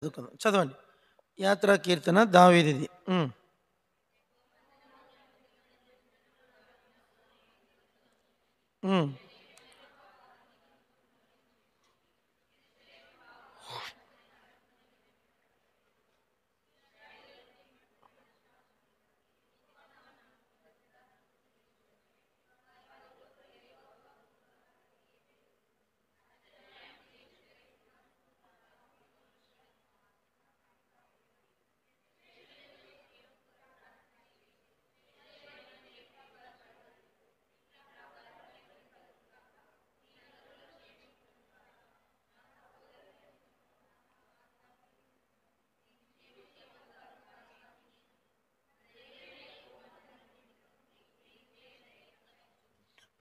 చదువుకుందాం. చదవండి. యాత్రా కీర్తన దావీదిది. హ్మ్. హ్మ్.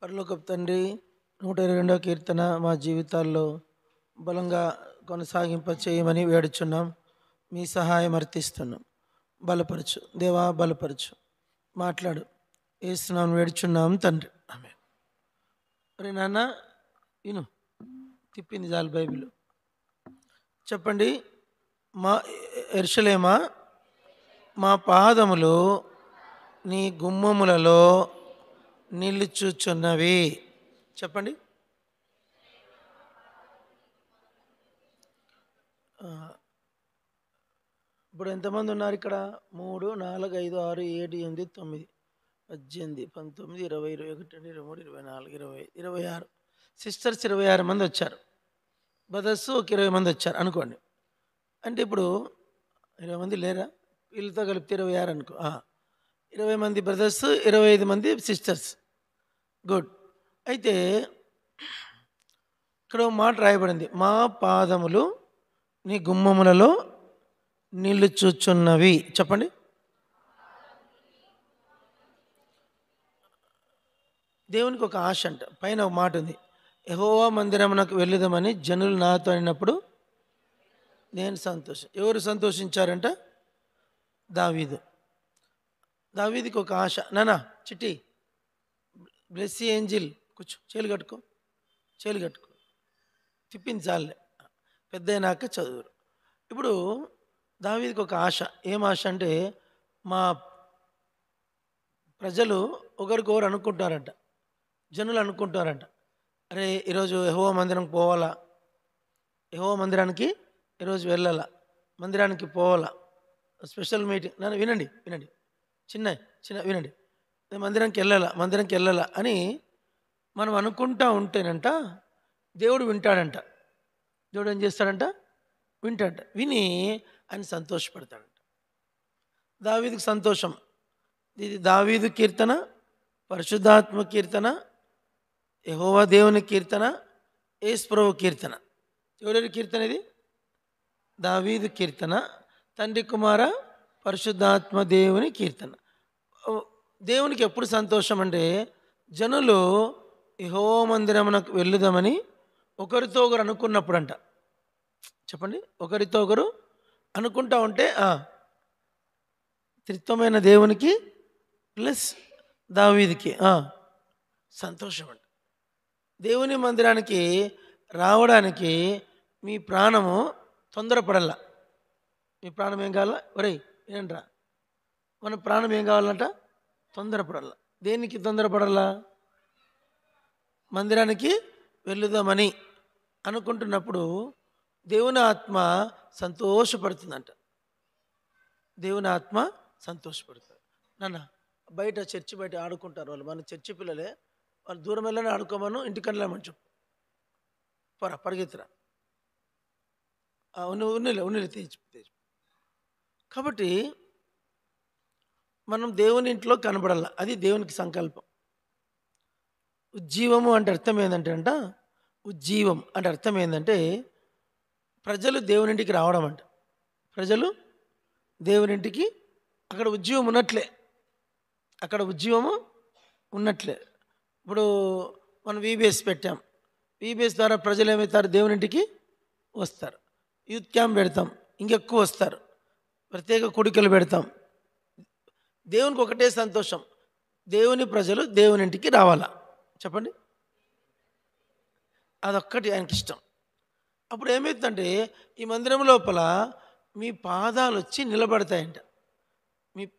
పరలోకపు తండ్రి, 122వ కీర్తన మా జీవితాల్లో బలంగా కొనసాగింప చేయమని వేడుచున్నాం. మీ సహాయం అర్థిస్తున్నాం. బలపరచు దేవా, బలపరచు. మాట్లాడు. ఏస్తున్నాం, వేడుచున్నాం తండ్రి. ఆమె అరే నాన్న, విను. తిప్పింది చాలు బైబిల్. చెప్పండి. మా ఎర్షలేమా, మా పాదములు నీ గుమ్మములలో నిలుచుచున్నవి. చెప్పండి. ఇప్పుడు ఎంతమంది ఉన్నారు ఇక్కడ? 3, 4, 5, 6, 7, 8, 9, 18, 19, 20, 21, 23, 24, 25, 26. సిస్టర్స్ 26 మంది వచ్చారు. బ్రదర్స్ ఒక 20 మంది వచ్చారు అనుకోండి. అంటే ఇప్పుడు 20 మంది లేరా? వీళ్ళతో కలిపితే 26 అనుకో. 20 మంది బ్రదర్స్, 25 మంది సిస్టర్స్. గుడ్. అయితే ఇక్కడ ఒక మాట రాయబడింది, మా పాదములు నీ గుమ్మములలో నిలుచుచున్నవి. చెప్పండి. దేవునికి ఒక ఆశ అంట. పైన ఒక మాట ఉంది, యెహోవా మందిరమునకు వెళ్ళుదామని జనులు నాతో అన్నప్పుడు నేను సంతోషం. ఎవరు సంతోషించారంట? దావీదు. దావీదికి ఒక ఆశ. నానా చిట్టి, బ్లెస్సీ ఏంజిల్, కూర్చో, చేలు కట్టుకో, చేలు కట్టుకో. తిప్పింది చాలే, పెద్ద అయినాక చదువురు. ఇప్పుడు దావీదికి ఒక ఆశ. ఏం ఆశ అంటే, మా ప్రజలు ఒకరికొకరు అనుకుంటారంట, జనులు అనుకుంటారంట, అరే ఈరోజు యెహోవా మందిరంకి పోవాలా, యెహోవా మందిరానికి ఈరోజు వెళ్ళాలా, మందిరానికి పోవాలా, స్పెషల్ మీటింగ్. నన్ను వినండి, వినండి, చిన్న చిన్న వినండి, నేను మందిరంకి వెళ్ళాలా అని మనం అనుకుంటా ఉంటేనంట దేవుడు వింటాడంట. దేవుడు ఏం చేస్తాడంట? వింటాడంట. విని ఆయన సంతోషపడతాడంట. దావీదుకు సంతోషం. ఇది దావీదు కీర్తన, పరిశుద్ధాత్మ కీర్తన, యెహోవా దేవుని కీర్తన, యేసు ప్రభువు కీర్తన. ఎవరెవరి కీర్తన ఇది? దావీదు కీర్తన, తండ్రి కుమార పరిశుద్ధాత్మ దేవుని కీర్తన. దేవునికి ఎప్పుడు సంతోషం అంటే, జనులు యెహోవా మందిరమునకు వెళ్ళుదామని ఒకరితో ఒకరు అనుకున్నప్పుడు అంట. చెప్పండి. ఒకరితో ఒకరు అనుకుంటా ఉంటే త్రిత్వమైన దేవునికి ప్లస్ దావీదికి సంతోషం అంట. దేవుని మందిరానికి రావడానికి మీ ప్రాణము తొందరపడాల. మీ ప్రాణం ఏం కావాలా? ఒరేయ్ ఏంట్రా, మన ప్రాణం ఏం కావాలంట? తొందరపడాల. దేనికి తొందరపడాలా? మందిరానికి వెళ్ళుదామని అనుకుంటున్నప్పుడు దేవుని ఆత్మ సంతోషపడుతుందంట. దేవుని ఆత్మ సంతోషపడుతుంది. నాన్న, బయట చర్చి బయట ఆడుకుంటారు వాళ్ళు, మన చర్చి పిల్లలే. వాళ్ళు దూరం వెళ్ళని ఆడుకోమను, ఇంటికని వెళ్ళమని చెప్పు. పోరా, పరిగెత్తురా. ఉన్నిలే తేజ్. కాబట్టి మనం దేవుని ఇంట్లో కనబడాల. అది దేవునికి సంకల్పం. ఉజ్జీవము అంటే అర్థం ఏంటంటే ఉజ్జీవం అంటే అర్థం ఏంటంటే ప్రజలు దేవునింటికి రావడం అంట. ప్రజలు దేవునింటికి, అక్కడ ఉజ్జీవం ఉన్నట్లే, అక్కడ ఉజ్జీవము ఉన్నట్లే. ఇప్పుడు మనం వీబీఎస్ పెట్టాం. వీబీఎస్ ద్వారా ప్రజలు ఏమవుతారు? దేవునింటికి వస్తారు. యూత్ క్యాంప్ పెడతాం, ఇంకెక్కువ వస్తారు. ప్రత్యేక కొడుకులు పెడతాం. దేవునికి ఒకటే సంతోషం, దేవుని ప్రజలు దేవునింటికి రావాలా. చెప్పండి. అదొక్కటి ఆయనకి ఇష్టం. అప్పుడు ఏమవుతుందంటే, ఈ మందిరం లోపల మీ పాదాలు వచ్చి నిలబడతాయంట.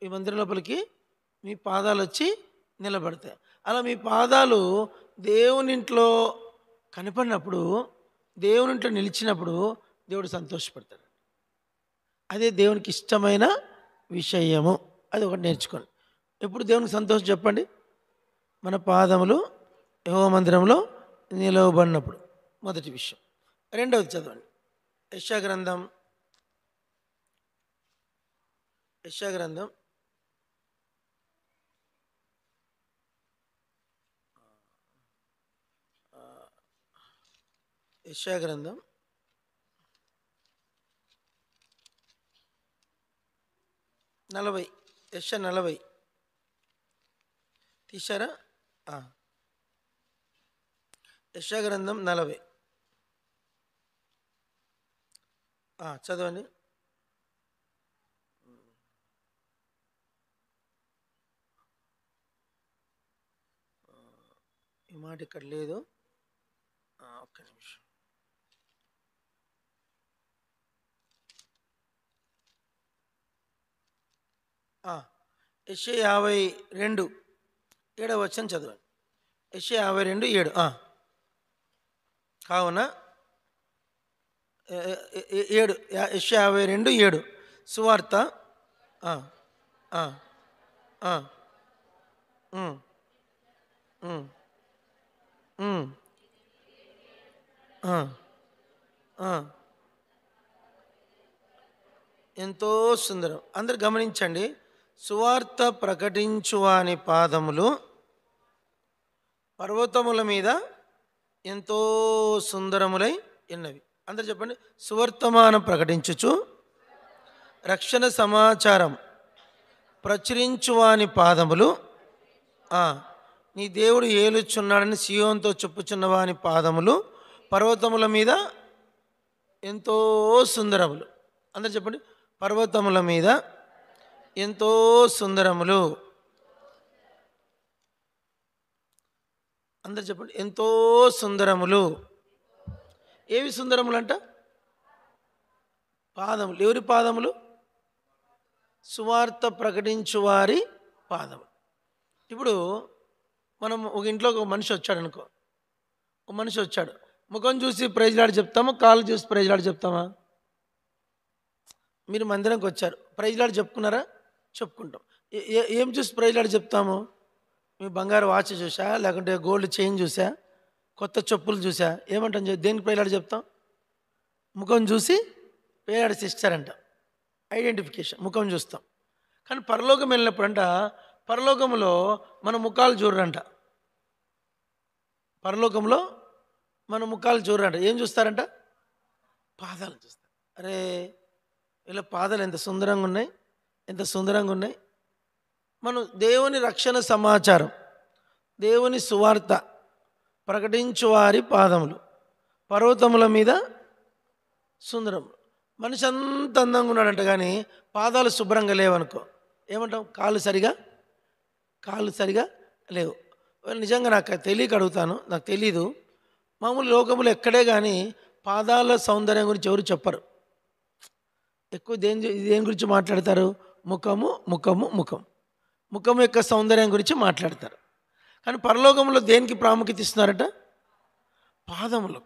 ఈ మందిరం లోపలికి మీ పాదాలు వచ్చి నిలబడతాయి. అలా మీ పాదాలు దేవునింట్లో కనపడినప్పుడు, దేవునింట్లో నిలిచినప్పుడు దేవుడు సంతోషపడతాడు. అదే దేవునికి ఇష్టమైన విషయము. అది ఒకటి నేర్చుకోండి. ఎప్పుడు దేవునికి సంతోషం చెప్పండి? మన పాదములు యెహోవా మందిరంలో నిలవబడినప్పుడు. మొదటి విషయం. రెండవది చదవండి. యెషయా గ్రంథం 40. యెషయా 40 తీశారా? యెషయా గ్రంథం 40 చదవండి. ఈ మాట ఇక్కడ లేదు. ఒక్క నిమిషం. యెషయా 52 7వ వచనం చదవండి. యెషయా 52:7. కావున 7 యెషయా 52:7 సువార్త. ఎంతో సుందరం. అందరు గమనించండి. సువార్త ప్రకటించువాని పాదములు పర్వతముల మీద ఎంతో సుందరములై ఉన్నవి. అందరు చెప్పండి. సువర్తమానం ప్రకటించుచు రక్షణ సమాచారం ప్రచురించువాని పాదములు నీ దేవుడు ఏలుచున్నాడని సియోనుతో చెప్పుచున్నవాని పాదములు పర్వతముల మీద ఎంతో సుందరములు. అందరు చెప్పండి. పర్వతముల మీద ఎంతో సుందరములు. అందరు చెప్పండి. ఎంతో సుందరములు. ఏవి సుందరములు అంట? పాదములు. ఎవరి పాదములు? సువార్త ప్రకటించు వారి పాదములు. ఇప్పుడు మనం ఒక ఇంట్లో ఒక మనిషి వచ్చాడు అనుకో. ఒక మనిషి వచ్చాడు, ముఖం చూసి ప్రైజ్లాడి చెప్తామా, కాళ్ళు చూసి ప్రైజ్లాడి చెప్తామా? మీరు మందిరంకి వచ్చారు, ప్రైజ్లాడి చెప్పుకున్నారా? చెప్పుకుంటాం. ఏం చూసి ప్రైజ్లాడి చెప్తాము? మీ బంగారు వాచ్ చూసా, లేకుంటే గోల్డ్ చైన్ చూసా, కొత్త చెప్పులు చూసా, ఏమంటాం? దేనికి ప్రైజ్లాడి చెప్తాం? ముఖం చూసి ప్రైజ్లాడి సిస్టర్ అంట. ఐడెంటిఫికేషన్, ముఖం చూస్తాం. కానీ పరలోకం వెళ్ళినప్పుడంట, పరలోకంలో మన ముఖాలు చూడరంట. పరలోకంలో మన ముఖాలు చూడరంట. ఏం చూస్తారంట? పాదాలు చూస్తారు. అరే ఇలా పాదాలు ఎంత సుందరంగా ఉన్నాయి, ఎంత సుందరంగా ఉన్నాయి. మనం దేవుని రక్షణ సమాచారం, దేవుని సువార్త ప్రకటించు వారి పాదములు పర్వతముల మీద సుందరములు. మనిషి అంత అందంగా ఉన్నాడంట, కానీ పాదాలు శుభ్రంగా లేవనుకో ఏమంటాం? కాళ్ళు సరిగా లేవు. నిజంగా నాకు తెలియక అడుగుతాను, నాకు తెలీదు. మామూలు లోకములు ఎక్కడే కానీ పాదాల సౌందర్యం గురించి ఎవరు చెప్పరు. ఎక్కువ దేని గురించి మాట్లాడతారు? ముఖము యొక్క సౌందర్యం గురించి మాట్లాడతారు. కానీ పరలోకంలో దేనికి ప్రాముఖ్యత ఇస్తున్నారట? పాదములు.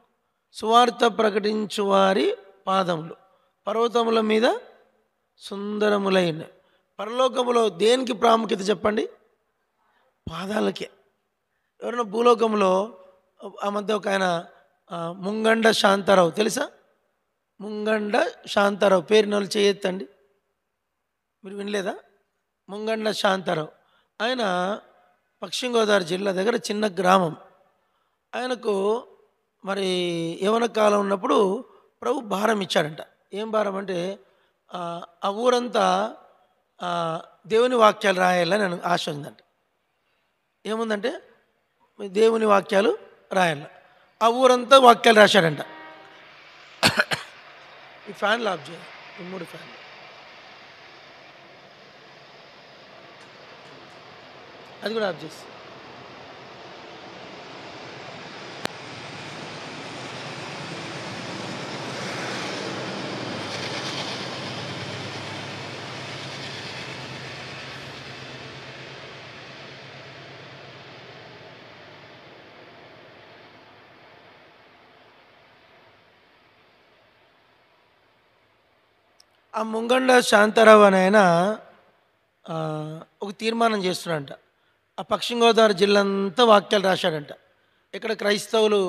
సువార్త ప్రకటించు వారి పాదములు పర్వతముల మీద సుందరములైన. పరలోకములో దేనికి ప్రాముఖ్యత చెప్పండి? పాదాలకే. ఎవరైనా భూలోకంలో ఆ మధ్య ఒక ఆయన ముంగండ శాంతారావు, తెలుసా? ముంగండ శాంతారావు పేరున వాళ్ళు చేయొద్దండి, మీరు వినలేదా? ముంగండ శాంతారావు ఆయన పశ్చిమ గోదావరి జిల్లా దగ్గర చిన్న గ్రామం. ఆయనకు మరి యవన కాలం ఉన్నప్పుడు ప్రభు భారం ఇచ్చాడంట. ఏం భారం అంటే ఆ ఊరంతా దేవుని వాక్యాలు రాయాలని నాకు ఆశ ఉందంట. ఏముందంటే దేవుని వాక్యాలు రాయాల. ఆ ఊరంతా వాక్యాలు రాశాడంట. ఈ ఫ్యాన్లు ఆఫ్ చేయాలి, ఈ 3 ఫ్యాన్లు. అది కూడా ఆఫ్ చేసి. ఆ ముంగండ శాంతారావు అని ఆయన ఆ, ఒక తీర్మానం చేస్తున్నాడంట. ఆ పశ్చిమ గోదావరి జిల్లా అంతా వాక్యాలు రాశాడంట. ఇక్కడ క్రైస్తవులు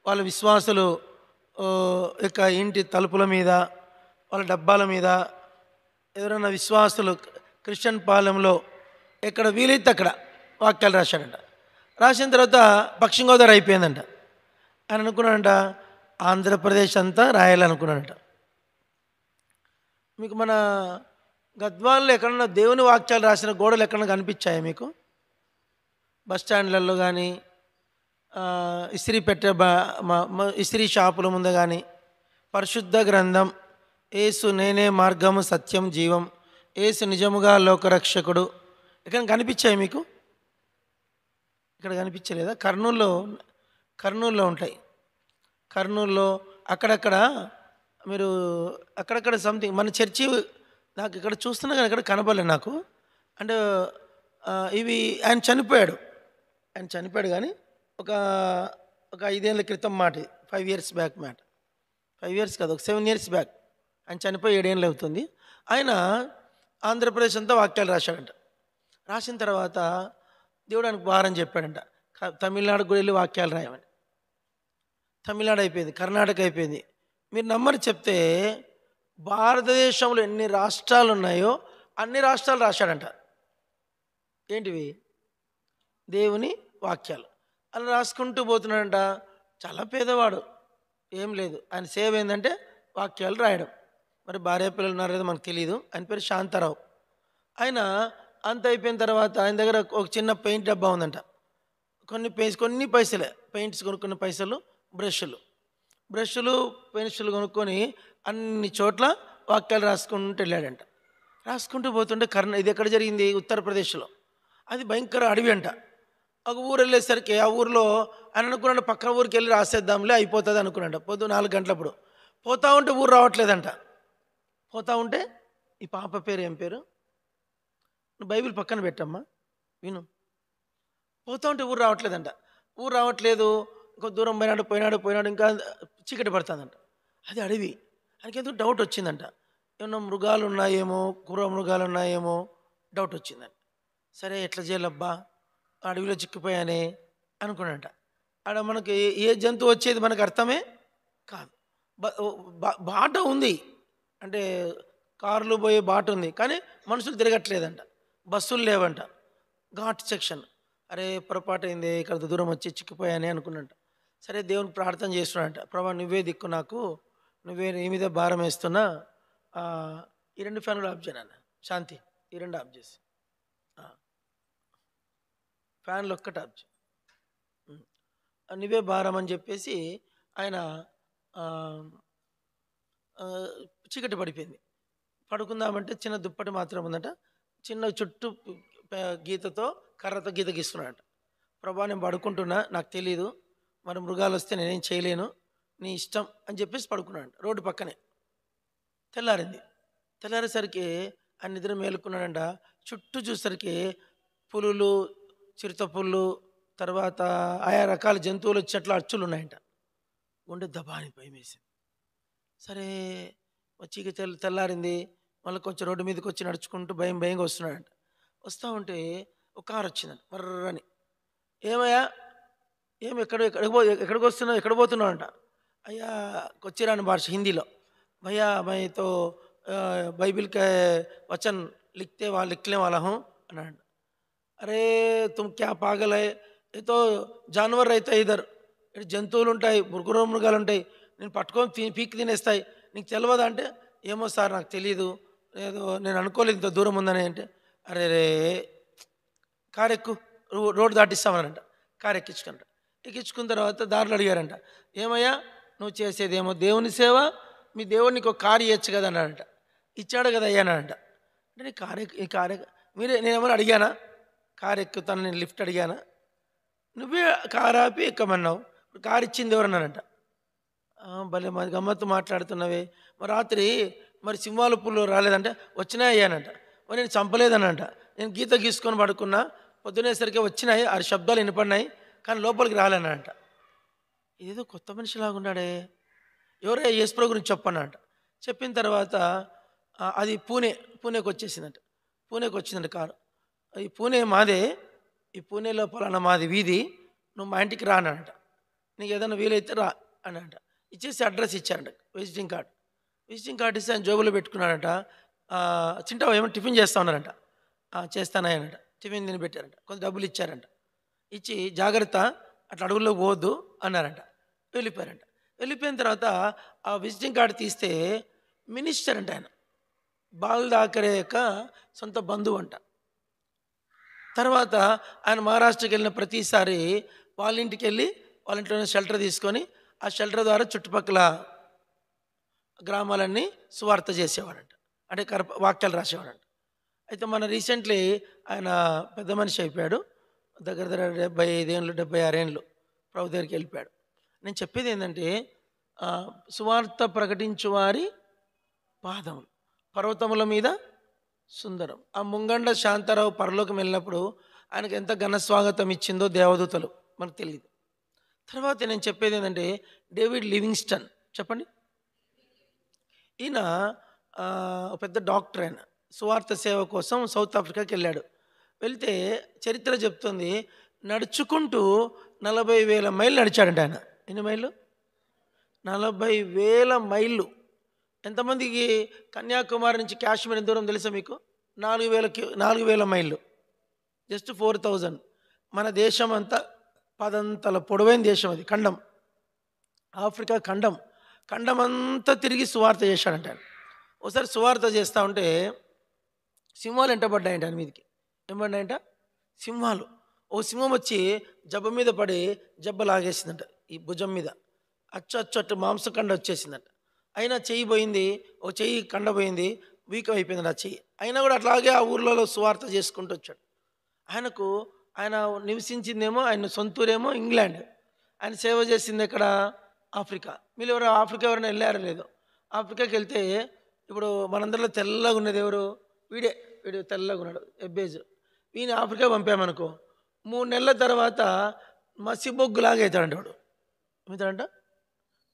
వాళ్ళ విశ్వాసులు ఆ, యొక్క ఇంటి తలుపుల మీద, వాళ్ళ డబ్బాల మీద, ఎవరైనా విశ్వాసులు క్రిస్టియన్ పాలెంలో ఎక్కడ వీలైతే అక్కడ వాక్యాలు రాశాడంట. రాసిన తర్వాత పశ్చిమ గోదావరి అయిపోయిందంట. ఆయన అనుకున్నాడంట ఆంధ్రప్రదేశ్ అంతా రాయాలనుకున్నాడంట. మీకు మన గద్వాల్లో ఎక్కడన్నా దేవుని వాక్యాలు రాసిన గోడలు ఎక్కడన్నా కనిపించాయా మీకు? బస్ స్టాండ్లలో కానీ, ఇస్త్రీ పెట్టే ఇస్త్రీ షాపుల ముందు కానీ, పరిశుద్ధ గ్రంథం, ఏసు నేనే మార్గము సత్యం జీవం, ఏసు నిజముగా లోకరక్షకుడు ఎక్కడ కనిపించాయి మీకు? ఇక్కడ కనిపించలేదా? కర్నూలులో ఉంటాయి. కర్నూలులో అక్కడక్కడ మీరు అక్కడక్కడ సంథింగ్ మన చర్చి నాకు ఇక్కడ చూస్తున్నా కానీ ఇక్కడ కనపడలేదు నాకు. అంటే ఇవి ఆయన చనిపోయాడు కానీ ఒక ఒక 5 ఏళ్ళ క్రితం మాట, 5 years బ్యాక్ మాట. 5 years కాదు, ఒక 7 years బ్యాక్. ఆయన చనిపోయి 7 ఏళ్ళు అవుతుంది. ఆయన ఆంధ్రప్రదేశ్ అంతా వాక్యాలు రాశాడంట. రాసిన తర్వాత దేవుడు ఆయనకు భారం చెప్పాడంట, తమిళనాడుకు కూడా వెళ్ళి వాక్యాలు రాయమని. తమిళనాడు అయిపోయింది, కర్ణాటక అయిపోయింది. మీరు నమ్మని చెప్తే భారతదేశంలో ఎన్ని రాష్ట్రాలు ఉన్నాయో అన్ని రాష్ట్రాలు రాశాడంట. ఏంటివి? దేవుని వాక్యాలు. అలా రాసుకుంటూ పోతున్నాడంట. చాలా పేదవాడు, ఏం లేదు. ఆయన సేవ ఏంటంటే వాక్యాలు రాయడం. మరి భార్య పిల్లలు ఉన్నారో లేదో మనకు తెలియదు. ఆయన పేరు శాంతారావు. ఆయన అంత అయిపోయిన తర్వాత ఆయన దగ్గర ఒక చిన్న పెయింట్ డబ్బా ఉందంట. కొన్ని పైసలే పెయింట్స్ కొనుక్కున్న పైసలు, బ్రష్లు, పెన్సిల్ కొనుక్కొని అన్ని చోట్ల వాక్యాలు రాసుకుంటూ వెళ్ళాడంట. రాసుకుంటూ పోతుంటే ఇది ఎక్కడ జరిగింది? ఉత్తరప్రదేశ్లో. అది భయంకర అడవి అంట. ఒక ఊరు వెళ్ళేసరికి ఆ ఊరిలో ఆయన అనుకున్నాడు పక్కన ఊరికి వెళ్ళి రాసేద్దాంలే అయిపోతుంది అనుకున్నాడు. పొద్దు 4 గంటలప్పుడు పోతా ఉంటే ఊరు రావట్లేదంట. పోతా ఉంటే ఈ పాప పేరు ఏం పేరు? నువ్వు బైబిల్ పక్కన పెట్టమ్మా, విను. పోతా ఉంటే ఊరు రావట్లేదు. ఇంకో దూరం పోయినాడు, ఇంకా చీకటి పడుతుందంట. అది అడవి. ఆయనకి ఎందుకు డౌట్ వచ్చిందంట, ఏమన్నా మృగాలు ఉన్నాయేమో, క్రూర మృగాలు ఉన్నాయేమో డౌట్ వచ్చిందంట. సరే ఎట్లా చేయాలబ్బా, అడవిలో చిక్కిపోయానే అనుకున్నాడంట. ఆడ మనకి ఏ జంతువు వచ్చేది మనకు అర్థమే కాదు. బాట ఉంది, అంటే కార్లు పోయే బాట ఉంది, కానీ మనుషులు తిరగట్లేదంట, బస్సులు లేవంట, ఘాట్ సెక్షన్. అరే పొరపాటు అయింది, ఇక్కడ దూరం వచ్చి చిక్కిపోయానే అనుకున్నాంట. సరే దేవునికి ప్రార్థన చేస్తున్నాడంట, ప్రభా నువ్వే దిక్కు నాకు, నువ్వే నీ మీద భారం వేస్తున్నా. ఈ 2 ఫ్యాన్లు ఆఫ్ చేయను శాంతి, ఈ 2 ఆఫ్ చేసి, ఫ్యాన్లు ఒక్కటి ఆఫ్ చేయి, నువ్వే భారం అని చెప్పేసి ఆయన చీకటి పడిపోయింది. పడుకుందామంటే చిన్న దుప్పటి మాత్రం ఉందట. చిన్న చుట్టూ గీతతో కర్రతో గీత గీసుకున్నాడట. ప్రభా నేను పడుకుంటున్నా, నాకు తెలీదు, మరి మృగాలు వస్తే నేనేం చేయలేను, నీ ఇష్టం అని చెప్పేసి పడుకున్నాడు రోడ్డు పక్కనే. తెల్లారేసరికి ఆయన నిద్ర మేలుకున్నాడంట. చుట్టూ చూసరికి పులులు, చిరుత పుల్లు, తర్వాత ఆయా రకాల జంతువులు చెట్ల అచ్చులు ఉన్నాయంట. గుండె దబాని భయం వేసింది. సరే వచ్చి తెల్లారింది, మళ్ళీ కొంచెం రోడ్డు మీదకి వచ్చి నడుచుకుంటూ భయంగా వస్తున్నాడంట. వస్తూ ఉంటే ఒక కారు వచ్చిందంట మర్రని. ఏమయ్యా, ఎక్కడికి వస్తున్నావు, ఎక్కడ పోతున్నావు అంట. అయ్యా కొచ్చిరాని భాష హిందీలో, భయ్యా मैं तो बाइबिल के वचन लिखने वाला हूँ అన్నాడు. అరే తుమ్ క్యా పాగల్ హై, ఏ తో జానవర్ అయితే ఇద్దరు, ఇక్కడ జంతువులు ఉంటాయి, మృగాలు ఉంటాయి, నేను పట్టుకొని పీక్ తినేస్తాయి, నీకు తెలియదా అంటే, ఏమో సార్ నాకు తెలియదు, ఏదో నేను అనుకోలేదు ఇంత దూరం ఉందని. అంటే అరే రే కారు ఎక్కు, రోడ్డు దాటిస్తామనంట. కారు ఎక్కించుకున్న తర్వాత దారిలో అడిగారంట, ఏమయ్యా నువ్వు చేసేదేమో దేవుని సేవ, మీ దేవుడు నీకు ఒక కారు ఇవ్వచ్చు కదా అన్నాడంట. ఇచ్చాడు కదా అయ్యానంట. అంటే ఈ కారు నేనేమన్నా అడిగానా, కారు ఎక్కుతాను, నేను లిఫ్ట్ అడిగానా, నువ్వే కారు ఆపి ఎక్కమన్నావు, కారు ఇచ్చింది ఎవరన్నానంట. భలే మరి గమ్మత్తు మాట్లాడుతున్నవే, మరి రాత్రి మరి సింహాల పుల్లో రాలేదంటే వచ్చినాయి అయ్యానంట. మరి నేను చంపలేదనంట, నేను గీత గీసుకొని పడుకున్నా, పొద్దునేసరికి వచ్చినాయి, 6 శబ్దాలు వినపడినాయి, కానీ లోపలికి రాలేనంట. ఏదో కొత్త మనిషిలాగా ఉన్నాడే, ఎవరో యేసుప్రభు గురించి చెప్పన్నానంట. చెప్పిన తర్వాత అది పూణేకి వచ్చేసిందంట. పూణేకి వచ్చిందంట కారు. ఈ పూణే మాదే, ఈ పూణేలో పలానా మాది వీధి, నువ్వు మా ఇంటికి రా అన్నాడంట. నీకు ఏదైనా వీలైతే రా అన్నాడంట. ఇచ్చేసి అడ్రస్ ఇచ్చారంట, విజిటింగ్ కార్డ్. విజిటింగ్ కార్డ్ ఇస్తే ఆయన జోబులో పెట్టుకున్నాడంట. చింటావా ఏమో టిఫిన్ చేస్తా ఉన్నారంట. చేస్తానయ్యానంట. టిఫిన్ తిని పెట్టారంట. కొంత డబ్బులు ఇచ్చారంట. ఇచ్చి జాగ్రత్త అట్లా అడుగుల్లో పోవద్దు అన్నారంట. వెళ్ళిపోయారంట. వెళ్ళిపోయిన తర్వాత ఆ విజిటింగ్ కార్డు తీస్తే మినిస్టర్ అంట ఆయన, బాల్ థాకరే యొక్క సొంత బంధువు అంట. తర్వాత ఆయన మహారాష్ట్రకి వెళ్ళిన ప్రతిసారి వాళ్ళ ఇంటికి వెళ్ళి వాళ్ళ ఇంట్లోనే షెల్టర్ తీసుకొని ఆ షెల్టర్ ద్వారా చుట్టుపక్కల గ్రామాలన్నీ సువార్త చేసేవాడంట. అంటే వాక్యాలు రాసేవాడంట. అయితే మన రీసెంట్లీ ఆయన పెద్ద మనిషి అయిపోయాడు. దగ్గర దగ్గర 75 ఏళ్ళు 76 ఏళ్ళు ప్రభు దగ్గరికి వెళ్ళిపోయాడు. నేను చెప్పేది ఏంటంటే సువార్త ప్రకటించు వారి పాదములు పర్వతముల మీద సుందరం. ఆ ముంగండ శాంతారావు పరలోకం వెళ్ళినప్పుడు ఆయనకు ఎంత ఘన స్వాగతం ఇచ్చిందో దేవదూతలు మనకు తెలియదు. తర్వాత నేను చెప్పేది ఏంటంటే డేవిడ్ లివింగ్స్టన్, చెప్పండి. ఈయన పెద్ద డాక్టర్. ఆయన సువార్త సేవ కోసం సౌత్ ఆఫ్రికాకి వెళ్ళాడు. వెళ్తే చరిత్ర చెప్తుంది నడుచుకుంటూ 40,000 మైళ్ళు నడిచాడంట ఆయన. ఎన్ని మైళ్ళు? 40,000 మైళ్ళు. ఎంతమందికి కన్యాకుమారి నుంచి కాశ్మీర్ ఎంత దూరం తెలుసా మీకు? 4,000 మైళ్ళు. జస్ట్ 4,000. మన దేశం అంతా 10 అంతల పొడవైన దేశం అది, ఖండం, ఆఫ్రికా ఖండం. ఖండం అంతా తిరిగి సువార్త చేశాడంట ఆయన. ఒకసారి సువార్త చేస్తూ ఉంటే సింహాలు ఎంటబడ్డాయంట ఆయన మీదకి. ఏం పడ్డాయంట? సింహాలు. ఓ సింహం వచ్చి జబ్బ మీద పడి జబ్బ లాగేసిందంట, ఈ భుజం మీద అచ్చు మాంసకండ వచ్చేసిందంట. అయినా చెయ్యి పోయింది, ఓ చెయ్యి కండ పోయింది, వీక్ అయిపోయింది ఆ చెయ్యి. అయినా కూడా అట్లాగే ఆ ఊర్లలో సువార్త చేసుకుంటూ వచ్చాడు. ఆయన నివసించిందేమో, ఆయన సొంతూరేమో ఇంగ్లాండ్, ఆయన సేవ చేసింది ఎక్కడ? ఆఫ్రికా. మీరు ఎవరు ఆఫ్రికా ఎవరైనా వెళ్ళారో లేదో? ఆఫ్రికాకి వెళ్తే ఇప్పుడు మనందరిలో తెల్లగా ఉన్నది ఎవరు? వీడు తెల్లగా ఉన్నాడు, ఎబ్బేజ్. ఈయన ఆఫ్రికా పంపామనుకో, 3 నెలల తర్వాత మసి బొగ్గులాగా అవుతాడంట వాడు. ఏమవుతాడంట?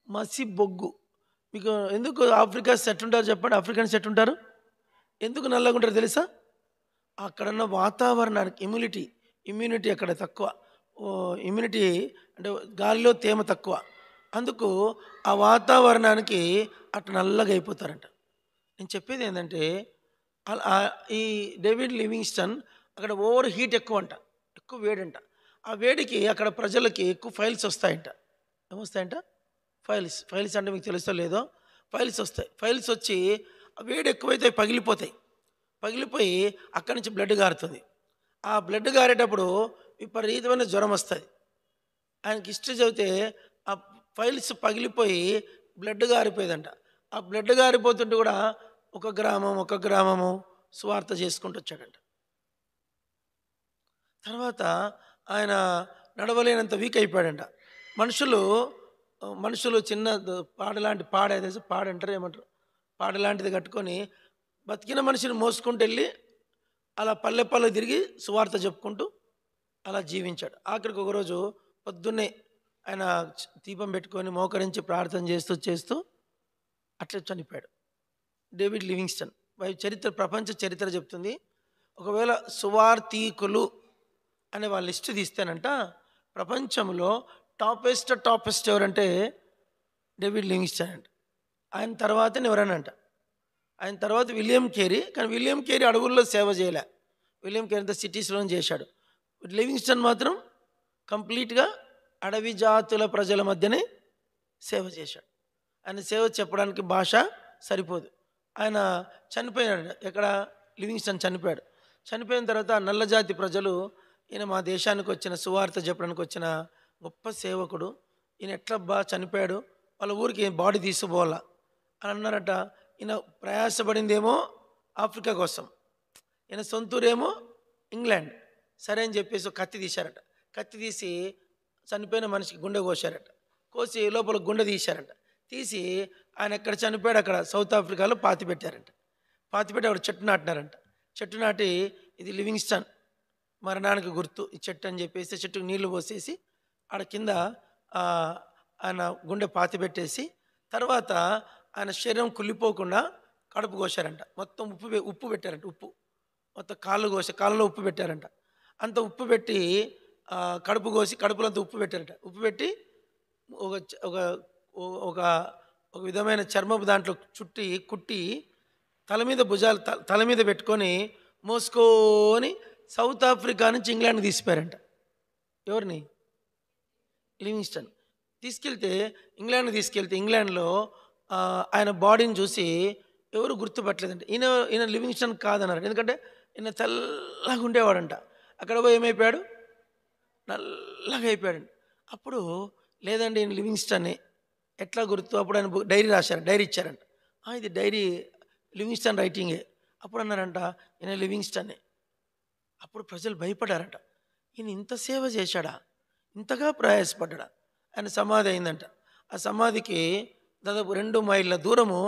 మసి బొగ్గు. మీకు ఎందుకు ఆఫ్రికా సెట్ ఉంటారు చెప్పండి? ఆఫ్రికన్ సెట్ ఉంటారు ఎందుకు నల్లగా ఉంటారు తెలుసా? అక్కడున్న వాతావరణానికి ఇమ్యూనిటీ అక్కడ తక్కువ. ఇమ్యూనిటీ అంటే గాలిలో తేమ తక్కువ. అందుకు ఆ వాతావరణానికి అట్లా నల్లగా అయిపోతారంట. నేను చెప్పేది ఏంటంటే ఈ డేవిడ్ లివింగ్స్టన్ అక్కడ ఓవర్ హీట్ ఎక్కువ వేడంట. ఆ వేడికి అక్కడ ప్రజలకి ఎక్కువ ఫైల్స్ వస్తాయంట. ఏమొస్తాయంట? ఫైల్స్ అంటే మీకు తెలుస్తో లేదో, ఫైల్స్ వస్తాయి. ఫైల్స్ వచ్చి ఆ వేడి ఎక్కువైతే పగిలిపోయి అక్కడి నుంచి బ్లడ్ గారుతుంది. ఆ బ్లడ్ గారేటప్పుడు విపరీతమైన జ్వరం వస్తుంది. ఆయనకి హిస్టరీ చదివితే ఆ ఫైల్స్ పగిలిపోయి బ్లడ్ గారిపోయేదంట. ఆ బ్లడ్ గారిపోతుంటే కూడా ఒక గ్రామము సువార్త చేసుకుంటూ వచ్చాడంట. తర్వాత ఆయన నడవలేనంత వీక్ అయిపోయాడంట. మనుషులు చిన్న పాడంటారు, ఏమంటారు, పాడలాంటిది కట్టుకొని బతికిన మనిషిని మోసుకుంటూ వెళ్ళి అలా పల్లె తిరిగి సువార్త చెప్పుకుంటూ అలా జీవించాడు. ఆఖరికి ఒకరోజు పొద్దున్నే ఆయన దీపం పెట్టుకొని మోకరించి ప్రార్థన చేస్తూ అట్లా చనిపోయాడు. David Livingstone. ప్రపంచ చరిత్ర చెప్తుంది, ఒకవేళ సువార్థీకులు అనే వాళ్ళ లిస్ట్ తీస్తేనంట ప్రపంచంలో టాపెస్ట్ ఎవరంటే డేవిడ్ లివింగ్స్టన్ అంట. ఆయన తర్వాత ఎవరనంట, ఆయన తర్వాత విలియం కేరీ. కానీ విలియం కేరీ అడవుల్లో సేవ చేయలే. విలియం కేరీ అంతా సిటీస్లో చేశాడు. లివింగ్స్టన్ మాత్రం కంప్లీట్గా అడవి జాతుల ప్రజల మధ్యనే సేవ చేశాడు. ఆయన సేవ చెప్పడానికి భాష సరిపోదు. ఆయన చనిపోయాడు. ఎక్కడ? లివింగ్స్టన్ చనిపోయాడు. చనిపోయిన తర్వాత నల్లజాతి ప్రజలు ఈయన మా దేశానికి వచ్చిన సువార్త చెప్పడానికి వచ్చిన గొప్ప సేవకుడు, ఈయన ఎట్లబ్బా చనిపోయాడు, వాళ్ళ ఊరికి బాడీ తీసుకుపోవాలా అని అన్నారట. ఈయన ప్రయాసపడిందేమో ఆఫ్రికా కోసం, ఈయన సొంతూరేమో ఇంగ్లాండ్. సరే అని చెప్పేసి కత్తి తీశారట. కత్తి తీసి చనిపోయిన మనిషికి గుండె కోసి లోపల గుండె తీశారంట. తీసి ఆయన ఎక్కడ చనిపోయాడు అక్కడ సౌత్ ఆఫ్రికాలో పాతిపెట్టి ఆవిడ చెట్టు నాటినారంట. చెట్టు నాటి ఇది లివింగ్స్టన్ మరణానికి గుర్తు ఈ చెట్టు అని చెప్పేసి చెట్టుకు నీళ్లు పోసేసి ఆడ కింద ఆయన గుండె పాతిపెట్టేసి తర్వాత ఆయన శరీరం కుళ్ళిపోకుండా కడుపు కోశారంట. మొత్తం ఉప్పు పెట్టారంట. ఉప్పు మొత్తం కాళ్ళలో ఉప్పు పెట్టారంట. అంత ఉప్పు పెట్టి కడుపు కోసి కడుపులో అంత ఉప్పు పెట్టారంట. ఉప్పు పెట్టి ఒక ఒక ఒక ఒక విధమైన చర్మపు దాంట్లో కుట్టి తల మీద పెట్టుకొని మోసుకొని సౌత్ ఆఫ్రికా నుంచి ఇంగ్లాండ్కి తీసిపోయారంట. ఎవరిని? లివింగ్స్టన్. తీసుకెళ్తే ఇంగ్లాండ్లో ఆయన బాడీని చూసి ఎవరు గుర్తుపట్టలేదంట. ఈయన లివింగ్స్టన్ కాదన్నారు. ఎందుకంటే ఈయన తెల్లగా ఉండేవాడంట. అక్కడ పోయి ఏమైపోయాడు? నల్లగా అయిపోయాడండి. అప్పుడు లేదండి ఈయన లివింగ్స్టన్నే, ఎట్లా గుర్తు? అప్పుడు ఆయన డైరీ ఇచ్చారంట. ఇది డైరీ లివింగ్స్టన్ రైటింగే. అప్పుడు అన్నారంట ఈయన లివింగ్స్టన్నే. అప్పుడు ప్రజలు భయపడారట. ఈయన ఇంత సేవ చేశాడా, ఇంతగా ప్రయాసపడ్డా? ఆయన సమాధి అయిందంట. ఆ సమాధికి దాదాపు 2 మైళ్ళ దూరము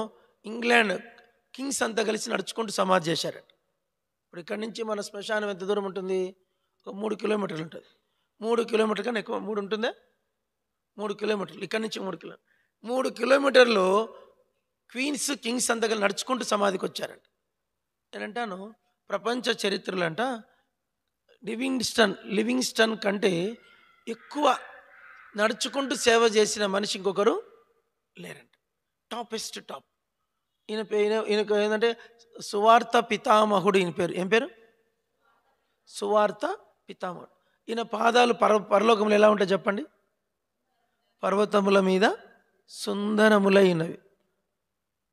ఇంగ్లాండ్ కింగ్స్ అంతా కలిసి నడుచుకుంటూ సమాధి చేశారట. ఇప్పుడు ఇక్కడి నుంచి మన శ్మశానం ఎంత దూరం ఉంటుంది? ఒక 3 కిలోమీటర్లు ఉంటుంది. 3 కిలోమీటర్ కన్నా ఎక్కువ, 3 ఉంటుందా? 3 కిలోమీటర్లు ఇక్కడి నుంచి 3 కిలోమీటర్లు కింగ్స్ అంతా కలిసి నడుచుకుంటూ సమాధికి వచ్చారంట. నేనంటాను ప్రపంచ చరిత్రలు అంట లివింగ్స్టన్ కంటే ఎక్కువ నడుచుకుంటూ సేవ చేసిన మనిషి ఇంకొకరు లేరంట. Toppest top. ఈయనకు ఏంటంటే సువార్త పితామహుడు. ఈయన పేరు ఏం పేరు? సువార్త పితామహుడు. ఈయన పాదాలు పరలోకంలో ఎలా ఉంటాయి చెప్పండి? పర్వతముల మీద సుందరములైనవి.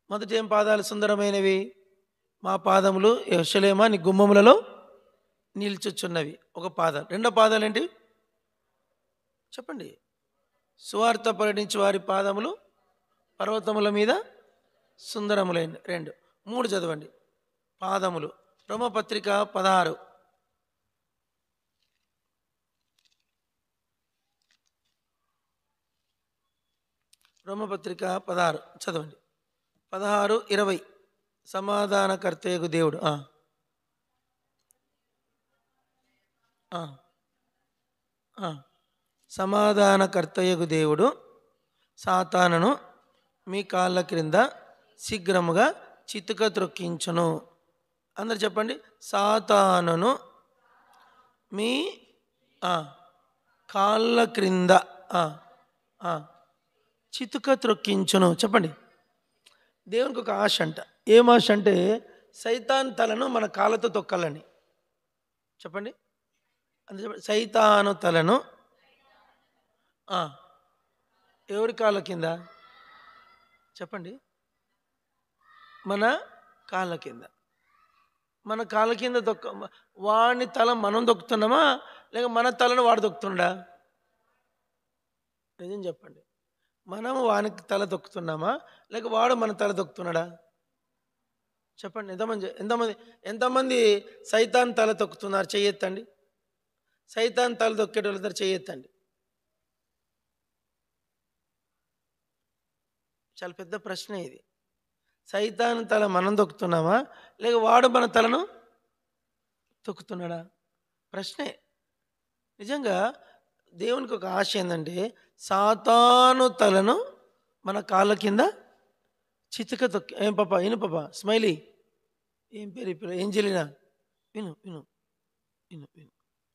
మొదటి ఏం పాదాలు సుందరమైనవి? మా పాదములు యెరూషలేమా నీ గుమ్మములలో నిల్చుచున్నవి. ఒక పాదాలు. రెండో పాదాలు ఏంటి చెప్పండి? సువార్త పర్యటించి వారి పాదములు పర్వతముల మీద సుందరములైన. 2. 3 చదవండి. పాదములు. రోమపత్రిక 16. రోమపత్రిక 16 చదవండి. 16, 20. సమాధానకర్తయగు దేవుడు సమాధానకర్తయగు దేవుడు సాతానును మీ కాళ్ళ క్రింద శీఘ్రముగా చితుక త్రొక్కించును. అందరు చెప్పండి. సాతానును మీ కాళ్ళ క్రింద చితుక త్రొక్కించును. చెప్పండి. దేవునికి ఒక ఆశ అంట. ఏం ఆశ అంటే సైతాన్ తలను మన కాళ్ళతో తొక్కాలని. చెప్పండి. అంతే చెప్పండి. సైతాను తలను ఎవరి కాళ్ళ కింద? చెప్పండి. మన కాళ్ళ కింద. మన కాళ్ళ కింద వాడిని తల మనం తొక్కుతున్నామా, లేక మన తలను వాడు తొక్కుతుండా? నిజం చెప్పండి. మనము వానికి తల తొక్కుతున్నామా, లేక వాడు మన తల తొక్కుతున్నాడా? చెప్పండి. ఎంతమంది సైతాన్ తల తొక్కుతున్నారు? చెయ్యెత్తండి. సైతాన్ తల తొక్కేటోళ్ళందరూ చెయ్యెత్తండి. చాలా పెద్ద ప్రశ్న ఇది. సైతాన్ తల మనం తొక్కుతున్నామా, లేక వాడు మన తలను తొక్కుతున్నాడా? ప్రశ్నే. నిజంగా దేవునికి ఒక ఆశ ఏంటంటే సాతాను తలను మన కాళ్ళ కింద చితుక తొక్కి. ఏం పాప? విను పాప. స్మైలీ. ఏం పేరు ఇప్పుడు? ఏంజలినా. విను విను విను విను.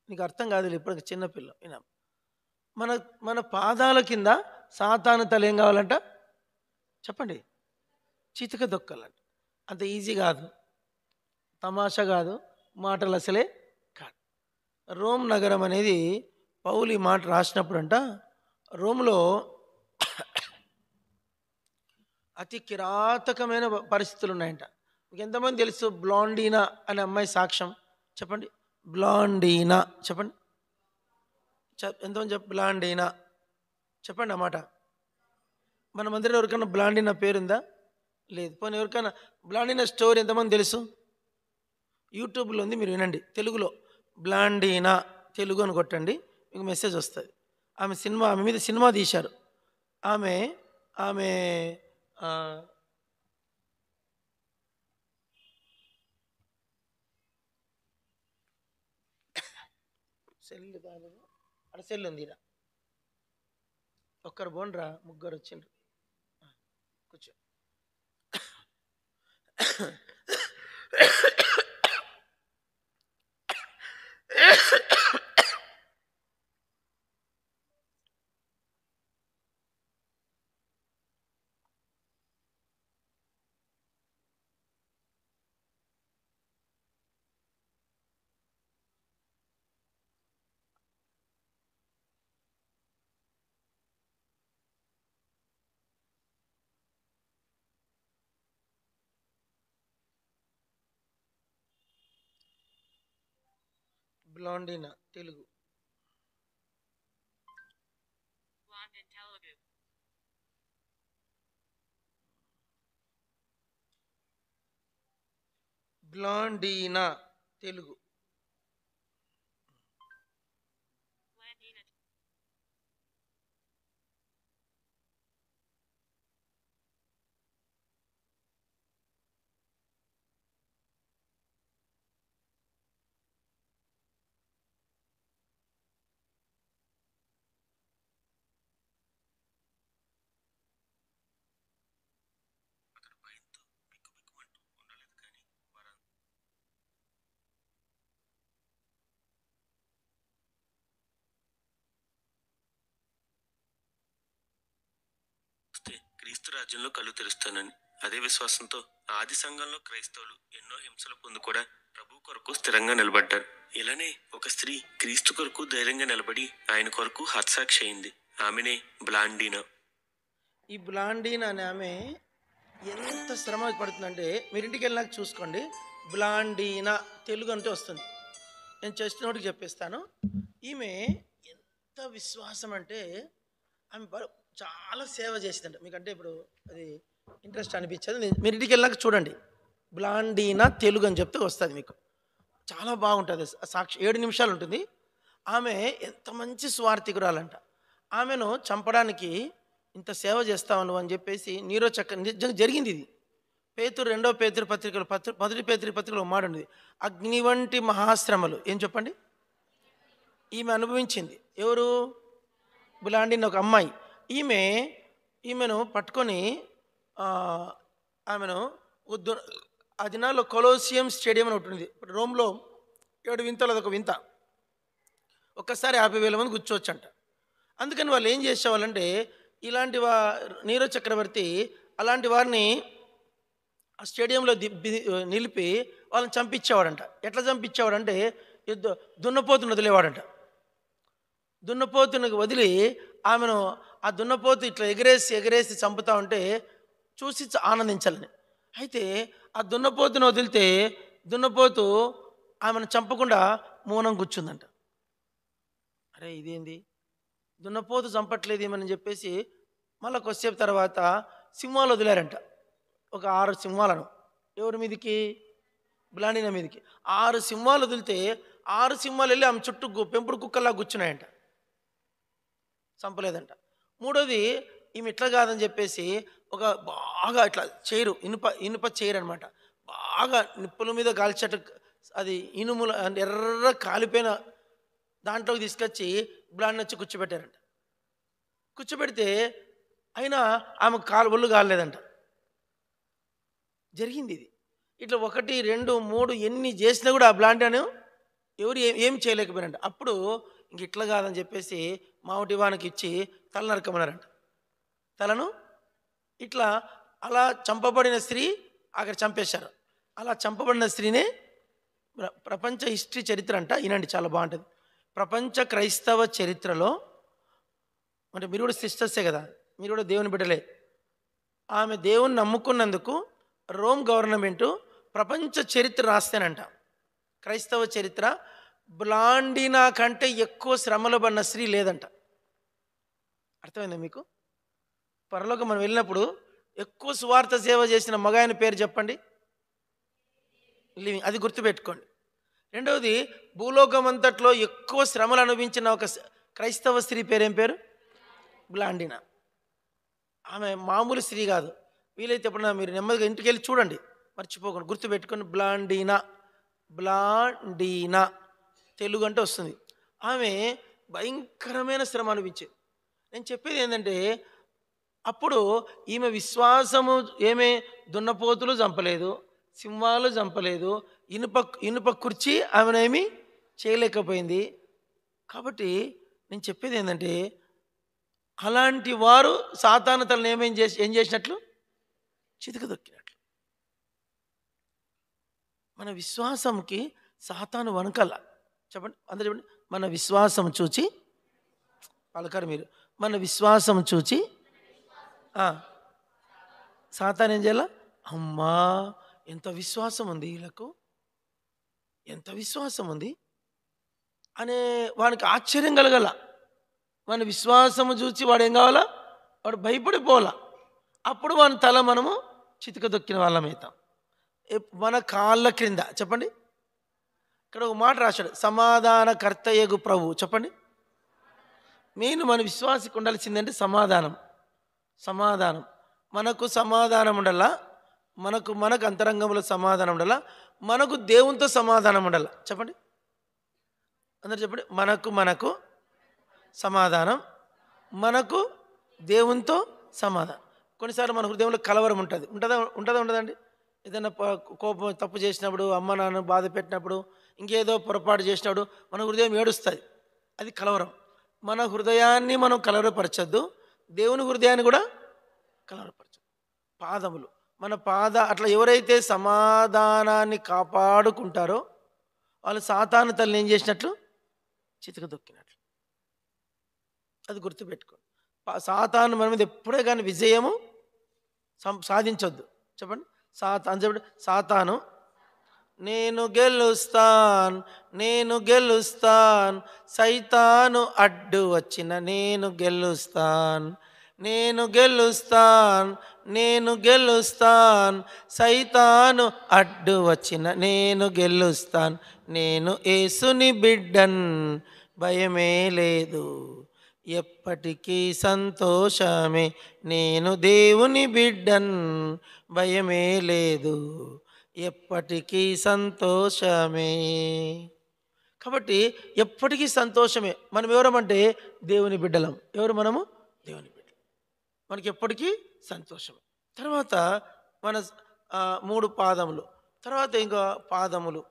నీకు అర్థం కాదు ఇప్పుడు, చిన్నపిల్ల. వినా. మన పాదాల కింద సాతాను తల ఏం కావాలంట? చెప్పండి. చితుక దొక్కాలంట. అంత ఈజీ కాదు, తమాషా కాదు, మాటలు అసలే కాదు. రోమ్ నగరం అనేది పౌలు ఈ మాట రాసినప్పుడంట రోమ్లో అతి కిరాతకమైన పరిస్థితులు ఉన్నాయంట. మీకు ఎంతమంది తెలుసు బ్లాండీనా అనే అమ్మాయి సాక్ష్యం? చెప్పండి. బ్లాండీనా చెప్పండి. ఎంతమంది బ్లాండీనా చెప్పండి అన్నమాట. మన మందిరం ఎవరికైనా బ్లాండీనా పేరుందా? లేదు. పోనీ ఎవరికైనా బ్లాండీనా స్టోరీ ఎంతమంది తెలుసు? యూట్యూబ్లో ఉంది, మీరు వినండి. తెలుగులో బ్లాండీనా తెలుగు అని కొట్టండి, మీకు మెసేజ్ వస్తుంది. ఆమె మీద సినిమా తీశారు. ఆమె సెల్ కాదు, అక్కడ సెల్ ఉంది. ఒక్కరు బోండ్రా, ముగ్గురు వచ్చిండ్రు. కూర్చో. బ్లాండినా తెలుగు. బ్లాండీనా తెలుగు. క్రీస్తు రాజ్యంలో కళ్ళు తెరుస్తానని అదే విశ్వాసంతో ఆది సంఘంలో క్రైస్తవులు ఎన్నో హింసలు పొంది కూడా ప్రభు కొరకు స్థిరంగా నిలబడ్డారు. ఇలానే ఒక స్త్రీ క్రీస్తు కొరకు ధైర్యంగా నిలబడి ఆయన కొరకు హత్సాక్షి అయింది. ఆమెనే బ్లాండీనా. ఈ బ్లాండీనా అనే ఆమె ఎంత శ్రమ పడుతుందంటే, మీరు ఇంటికి వెళ్ళినాక చూసుకోండి. బ్లాండీనా తెలుగు అంటే వస్తుంది. నేను చెస్ట్ నోటికి చెప్పేస్తాను. ఈమె ఎంత విశ్వాసం అంటే, ఆమె చాలా సేవ చేసిందంట. మీకంటే ఇప్పుడు అది ఇంట్రెస్ట్ అనిపించదు. మీరు ఇంటికి వెళ్ళాక చూడండి. బ్లాండీనా తెలుగు అని చెప్తే వస్తుంది మీకు. చాలా బాగుంటుంది. సాక్షి 7 నిమిషాలు ఉంటుంది. ఆమె ఎంత మంచి స్వార్థికురాలంట. ఆమెను చంపడానికి ఇంత సేవ చేస్తావు నువ్వు అని చెప్పేసి నీరో నిజంగా జరిగింది ఇది. పేతురు 2వ పేతురు పత్రికలు 1 పేతురు పత్రికలో మాట ఉంది. అగ్ని వంటి మహాశ్రమలు ఏం చెప్పండి ఈమె అనుభవించింది. ఎవరు? బ్లాండిన ఒక అమ్మాయి. ఈమెను పట్టుకొని ఆమెను ఆ దినాల్లో కొలోసియం స్టేడియం అని ఉంటుంది. ఇప్పుడు రోమ్లో 7 వింతలు అదొక వింత. ఒక్కసారి 50,000 మంది కూర్చోవచ్చంట. అందుకని వాళ్ళు ఏం చేసేవాళ్ళంటే, ఇలాంటి నీరో చక్రవర్తి అలాంటి వారిని ఆ స్టేడియంలో నిలిపి వాళ్ళని చంపించేవాడంట. ఎట్లా చంపించేవాడంటే, దున్నపోతును వదిలేవాడంట. దున్నపోతునికి వదిలి ఆమెను ఆ దున్నపోతు ఇట్లా ఎగరేసి చంపుతా ఉంటే చూసి ఆనందించాలని. అయితే ఆ దున్నపోతును వదిలితే దున్నపోతు ఆమెను చంపకుండా మౌనం కూర్చుందంట. అరే ఇదేంది, దున్నపోతు చంపట్లేదు ఏమని చెప్పేసి మళ్ళీ కొద్దిసేపు తర్వాత సింహాలు వదిలారంట. ఒక 6 సింహాలను. ఎవరి మీదకి? బ్లాండినా మీదకి. 6 సింహాలు వదిలితే 6 సింహాలు వెళ్ళి ఆమె చుట్టూ పెంపుడు కుక్కల్లా కూర్చున్నాయంట. చంపలేదంట. మూడోది ఈమె ఇట్లా కాదని చెప్పేసి ఒక బాగా ఇట్లా చైరు, ఇనుప చైరు అనమాట, బాగా నిప్పుల మీద కాల్చేట, అది ఇనుముల ఎర్ర కాలిపోయిన దాంట్లోకి తీసుకొచ్చి బ్లాండ్ వచ్చి కూర్చోబెట్టారంట. కూర్చోబెడితే అయినా ఆమె ఒళ్ళు కాలేదంట. జరిగింది ఇది. ఇట్లా 1, 2, 3 ఎన్ని చేసినా కూడా ఆ బ్లాండాను ఎవరు ఏం చేయలేకపోయారంట. అప్పుడు ఇంక ఇట్లా కాదని చెప్పేసి మావటివానికి ఇచ్చి తల నరకమన్నారంట. తలను ఇట్లా అలా చంపబడిన స్త్రీ అక్కడ చంపేశారు. అలా చంపబడిన స్త్రీనే ప్రపంచ హిస్టరీ చరిత్ర అంట. ఈనండి చాలా బాగుంటుంది. ప్రపంచ క్రైస్తవ చరిత్రలో, అంటే మీరు కూడా సిస్టర్సే కదా, మీరు కూడా దేవుని బిడ్డలే. ఆమె దేవుని నమ్ముకున్నందుకు రోమ్ గవర్నమెంటు ప్రపంచ చరిత్ర రాస్తేనంట, క్రైస్తవ చరిత్ర, బ్లాండినా కంటే ఎక్కువ శ్రమలు పడిన స్త్రీ లేదంట. అర్థమైందా మీకు? పరలోకం మనం వెళ్ళినప్పుడు ఎక్కువ సువార్త సేవ చేసిన మగాయన పేరు చెప్పండి. లివింగ్, అది గుర్తుపెట్టుకోండి. రెండవది, భూలోకం అంతట్లో ఎక్కువ శ్రమలు అనుభవించిన ఒక క్రైస్తవ స్త్రీ పేరేం పేరు? బ్లాండినా. ఆమె మామూలు స్త్రీ కాదు. వీలైతే ఎప్పుడన్నా మీరు నెమ్మదిగా ఇంటికి వెళ్ళి చూడండి, మర్చిపోకండి, గుర్తుపెట్టుకోండి. బ్లాండీనా తెలుగు అంటే వస్తుంది. ఆమె భయంకరమైన శ్రమ అనిపించేది. నేను చెప్పేది ఏంటంటే, అప్పుడు ఈమె విశ్వాసము ఏమే దున్నపోతులు చంపలేదు, సింహాలు చంపలేదు, ఇనుప ఇనుప కుర్చీ ఆమెనేమి చేయలేకపోయింది. కాబట్టి నేను చెప్పేది ఏంటంటే, అలాంటి వారు సాతాను తలను ఏం చేసినట్లు? చితక దొక్కినట్లు. మన విశ్వాసంకి సాతాను వనకల. చెప్పండి, అందరూ చెప్పండి. మన విశ్వాసం చూచి, పలకరు మీరు, మన విశ్వాసం చూచి సాతాను ఏం చేయాల? అమ్మా, ఎంత విశ్వాసం ఉంది వీళ్ళకు, ఎంత విశ్వాసం ఉంది అనే వానికి ఆశ్చర్యం కలగల. మన విశ్వాసము చూసి వాడు ఏం కావాలా? వాడు భయపడిపోవాలా. అప్పుడు వాని తల మనము చితక దొక్కిన వాళ్ళమవుతాం. మన కాళ్ళ క్రింద. చెప్పండి, ఇక్కడ ఒక మాట రాశాడు, సమాధానకర్తయగు ప్రభు. చెప్పండి, మెయిన్ మన విశ్వాసికి ఉండాల్సిందంటే సమాధానం. సమాధానం, మనకు సమాధానం ఉండాలా, మనకు అంతరంగంలో సమాధానం ఉండాలా, మనకు దేవునితో సమాధానం ఉండాలా. చెప్పండి, అందరు చెప్పండి. మనకు సమాధానం, మనకు దేవునితో సమాధానం. కొన్నిసార్లు మన హృదయంలో కలవరం ఉంటుంది. ఉండదండి? ఏదైనా కోపం, తప్పు చేసినప్పుడు, అమ్మ నాన్న బాధ పెట్టినప్పుడు, ఇంకేదో పొరపాటు చేసినప్పుడు మన హృదయం ఏడుస్తుంది. అది కలవరం. మన హృదయాన్ని మనం కలవరపరచద్దు, దేవుని హృదయాన్ని కూడా కలవరపరచద్దు. పాదములు, మన అట్లా ఎవరైతే సమాధానాన్ని కాపాడుకుంటారో వాళ్ళు సాతాను తల్లిని ఏం చేసినట్లు? చితక దొక్కినట్లు. అది గుర్తుపెట్టుకోండి. సాతాను మన మీద ఎప్పుడే కానీ విజయము సాధించొద్దు. చెప్పండి, చెప్పండి. సాతాను నేను గెలుస్తాను, సైతాను అడ్డు వచ్చిన నేను గెలుస్తాను, సైతాను అడ్డు వచ్చిన నేను గెలుస్తాను. నేను యేసుని బిడ్డన్, భయమే లేదు, ఎప్పటికీ సంతోషమే. నేను దేవుని బిడ్డన్, భయమే లేదు, ఎప్పటికీ సంతోషమే. కాబట్టి ఎప్పటికీ సంతోషమే. మనం ఎవరమంటే దేవుని బిడ్డలం. ఎవరు మనము? దేవుని బిడ్డలు. మనకి ఎప్పటికీ సంతోషమే. తర్వాత మన 3 పాదములు, తర్వాత ఇంకా పాదములు.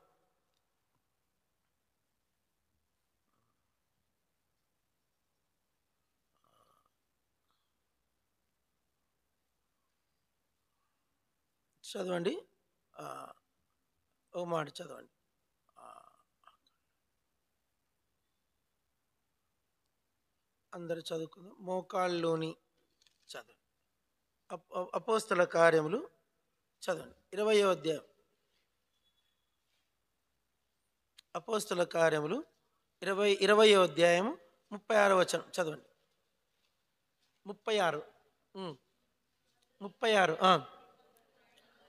చదవండి, ఓ మాట చదవండి. అందరూ చదువుకుందాం. మోకాళ్ళలోని చదవండి. అపోస్తల కార్యములు చదవండి, 20వ అధ్యాయం. అపోస్తల కార్యములు 20వ అధ్యాయము 36వ వచనం చదవండి. 36.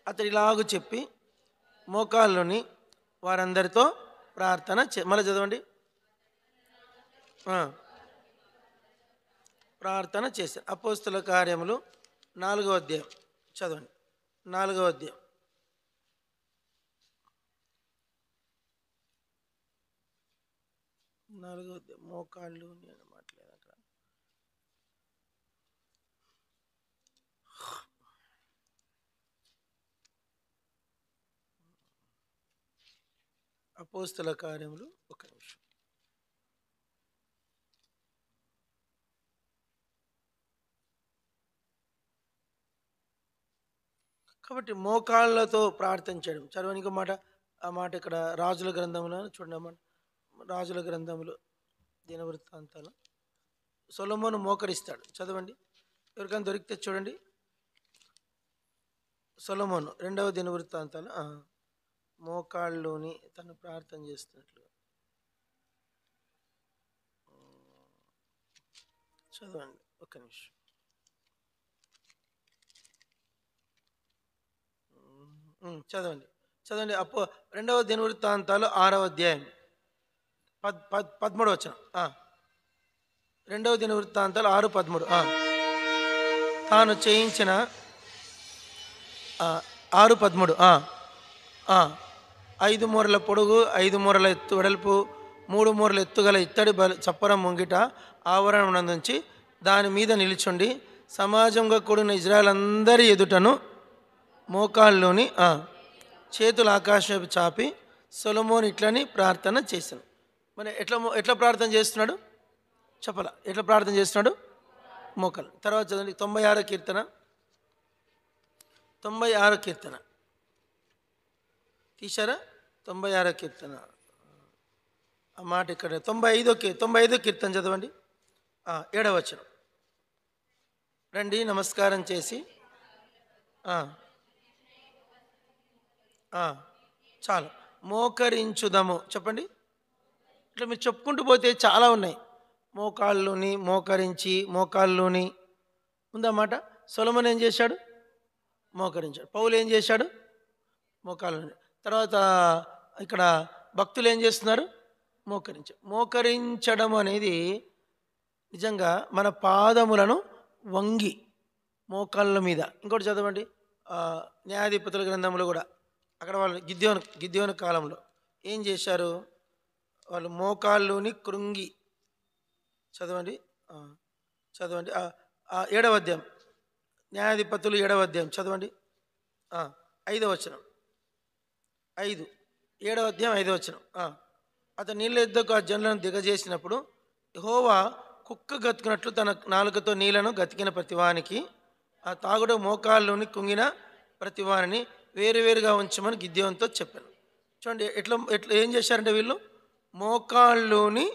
అతడు ఇలాగూ చెప్పి మోకాళ్ళలోని వారందరితో ప్రార్థన మళ్ళీ చదవండి. ప్రార్థన చేశారు. అపోస్తల కార్యములు 4వ అధ్యాయం చదవండి. 4వ అధ్యాయం. మోకాళ్ళు నేను మాట్లాడలేదు అక్కడ. అపోస్తల కార్యములు, ఒక నిమిషం. కాబట్టి మోకాళ్ళతో ప్రార్థించడం. చదవని ఇంకో మాట, ఆ మాట ఇక్కడ రాజుల గ్రంథంలో చూడండి అన్నమాట. రాజుల గ్రంథములు, దినవృత్తాంతాలు. సొలొమోను మోకరిస్తాడు. చదవండి, ఎవరికైనా దొరికితే చూడండి. సొలొమోను 2వ దినవృత్తాంతాలు. మోకాళ్ళలోని తను ప్రార్థన చేస్తున్నట్లు చదవండి, ఒక నిమిషం. చదవండి. 2వ దినవృత్తాంతాలు 6వ అధ్యాయం 13వ వచనం. 2వ దినవృత్తాంతాలు 6:13. తాను చేయించిన 6:13. 5 మూరల పొడుగు, 5 మూరల ఎత్తు వెడల్పు, 3 మూరల ఎత్తుగల ఇత్తడి చప్పరం ముంగిట ఆవరణం నందుంచి దాని మీద నిలుచుండి సమాజంగా కూడిన ఇజ్రాయెల్ అందరి ఎదుటను మోకాళ్ళలోని చేతులు ఆకాశం వైపు చాపి సొలొమోను ఇట్లని ప్రార్థన చేశాను. మరి ఎట్లా ప్రార్థన చేస్తున్నాడు చెప్పాల? ఎట్లా ప్రార్థన చేస్తున్నాడు? మోకలు. తర్వాత చదవండి 96వ కీర్తన. 96వ కీర్తన తీశారా? 96వ కీర్తన ఆ మాట ఇక్కడ 95వ కీర్తన చదవండి. 7వ వచనం. రండి నమస్కారం చేసి చాలు మోకరించుదము. చెప్పండి. ఇట్లా మీరు చెప్పుకుంటూ పోతే చాలా ఉన్నాయి. మోకాళ్ళుని మోకరించి, మోకాళ్ళుని ఉందన్నమాట. సొలొమోను ఏం చేశాడు? మోకరించాడు. పౌలు ఏం చేశాడు? మోకాళ్ళుని. తర్వాత ఇక్కడ భక్తులు ఏం చేస్తున్నారు? మోకరించడం అనేది నిజంగా మన పాదములను వంగి మోకాళ్ళ మీద. ఇంకోటి చదవండి, న్యాయాధిపతుల గ్రంథంలో కూడా అక్కడ వాళ్ళు గిద్యోను కాలంలో ఏం చేశారు? వాళ్ళు మోకాళ్ళుని కృంగి. చదవండి 7వ అధ్యాయం, న్యాయాధిపతులు 7వ అధ్యాయం చదవండి. 5వ వచనం. 7వ అధ్యాయం 5వ వచనం. అతను నీళ్ళ ఎద్దకు ఆ జనులను దిగజేసినప్పుడు యెహోవా కుక్క గతుకున్నట్లు తన నాలుకతో నీళ్లను గతికిన ప్రతివానికి, ఆ తాగుడు మోకాళ్ళలోని కుంగిన ప్రతివానిని వేరువేరుగా ఉంచమని గిద్యోనుతో చెప్పాను. చూడండి ఎట్లా ఏం చేశారంటే వీళ్ళు మోకాళ్ళలోని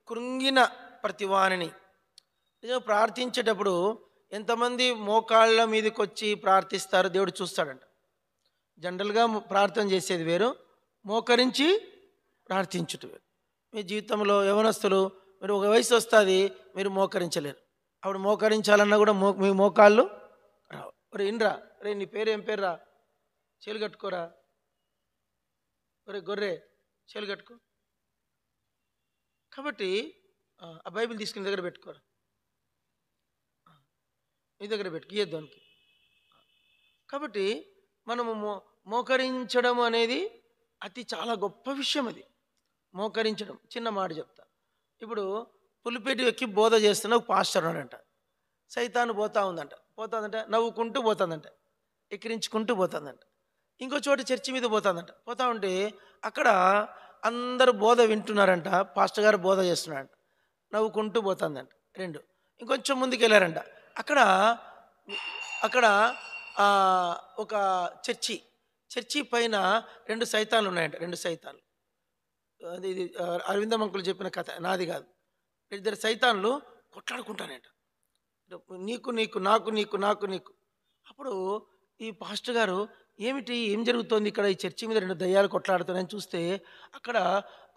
కృంగిన ప్రతివానిని. నిజంగా ప్రార్థించేటప్పుడు ఎంతమంది మోకాళ్ళ మీదకి వచ్చి ప్రార్థిస్తారో దేవుడు చూస్తాడంట. జనరల్గా ప్రార్థన చేసేది వేరు, మోకరించి ప్రార్థించుట వేరు. మీ జీవితంలో యవనస్తులు మీరు ఒక వయసు వస్తుంది, మీరు మోకరించలేరు. అప్పుడు మోకరించాలన్నా కూడా మీ మోకాళ్ళు రావు. ఒరే ఇన్రా, రే నీ పేరు ఏం పేరు రా, చేలు కట్టుకోరా, ఒరే గొర్రె చేలు కట్టుకో. కాబట్టి ఆ బైబిల్ తీసుకుని దగ్గర పెట్టుకోరా, నీ దగ్గర పెట్టుకు ఇయ్యద్దు దానికి. కాబట్టి మనము మోకరించడం అనేది చాలా గొప్ప విషయం. అది మోకరించడం. చిన్న మాట చెప్తా. ఇప్పుడు పులిపేటి ఎక్కి బోధ చేస్తున్న ఒక పాస్టర్ ఉన్నాడంట. సైతాను పోతుందంట, నవ్వుకుంటూ పోతుందంట, ఎక్కిరించుకుంటూ పోతుందంట. ఇంకో చోట చర్చి మీద పోతుందంట. పోతా ఉంటే అక్కడ అందరూ బోధ వింటున్నారంట, పాస్టర్ గారు బోధ చేస్తున్నారంట, నవ్వుకుంటూ పోతుందంట. 2 ఇంకొంచెం ముందుకు వెళ్ళారంట. అక్కడ ఒక చర్చి పైన 2 సైతాన్లు ఉన్నాయంట. 2 సైతాన్లు. అది ఇది అరవిందం అంకులు చెప్పిన కథ, నాది కాదు. 2 సైతాన్లు కొట్లాడుకుంటానంట. నీకు నీకు నాకు నీకు నాకు నీకు. అప్పుడు ఈ పాస్టర్ గారు ఏం జరుగుతోంది ఇక్కడ, ఈ చర్చి మీద 2 దయ్యాలు కొట్లాడుతున్నాయని చూస్తే అక్కడ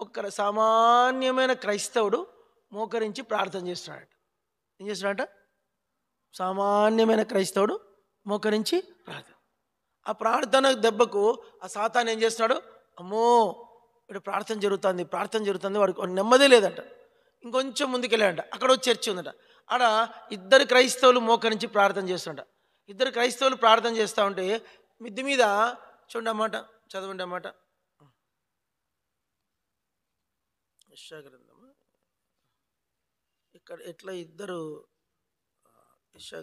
ఒక సామాన్యమైన క్రైస్తవుడు మోకరించి ప్రార్థన చేస్తున్నాడట. ఏం చేస్తున్నాడట? సామాన్యమైన క్రైస్తవుడు మోకరించి ప్రార్థన. ఆ ప్రార్థన దెబ్బకు ఆ సాతాను ఏం చేస్తున్నాడు? అమ్మో ఇక్కడ ప్రార్థన జరుగుతుంది, వాడికి నెమ్మదే లేదంట. ఇంకొంచెం ముందుకెళ్ళాడంట. అక్కడ ఒక చర్చి ఉందట. ఆడ 2 క్రైస్తవులు మోకరించి ప్రార్థన చేస్తుంట. 2 క్రైస్తవులు ప్రార్థన చేస్తూ ఉంటే మిద్ది మీద చూడండి అన్నమాట, చదవండి అన్నమాట. యెషయా ఇక్కడ ఎట్లా 2 యెషయా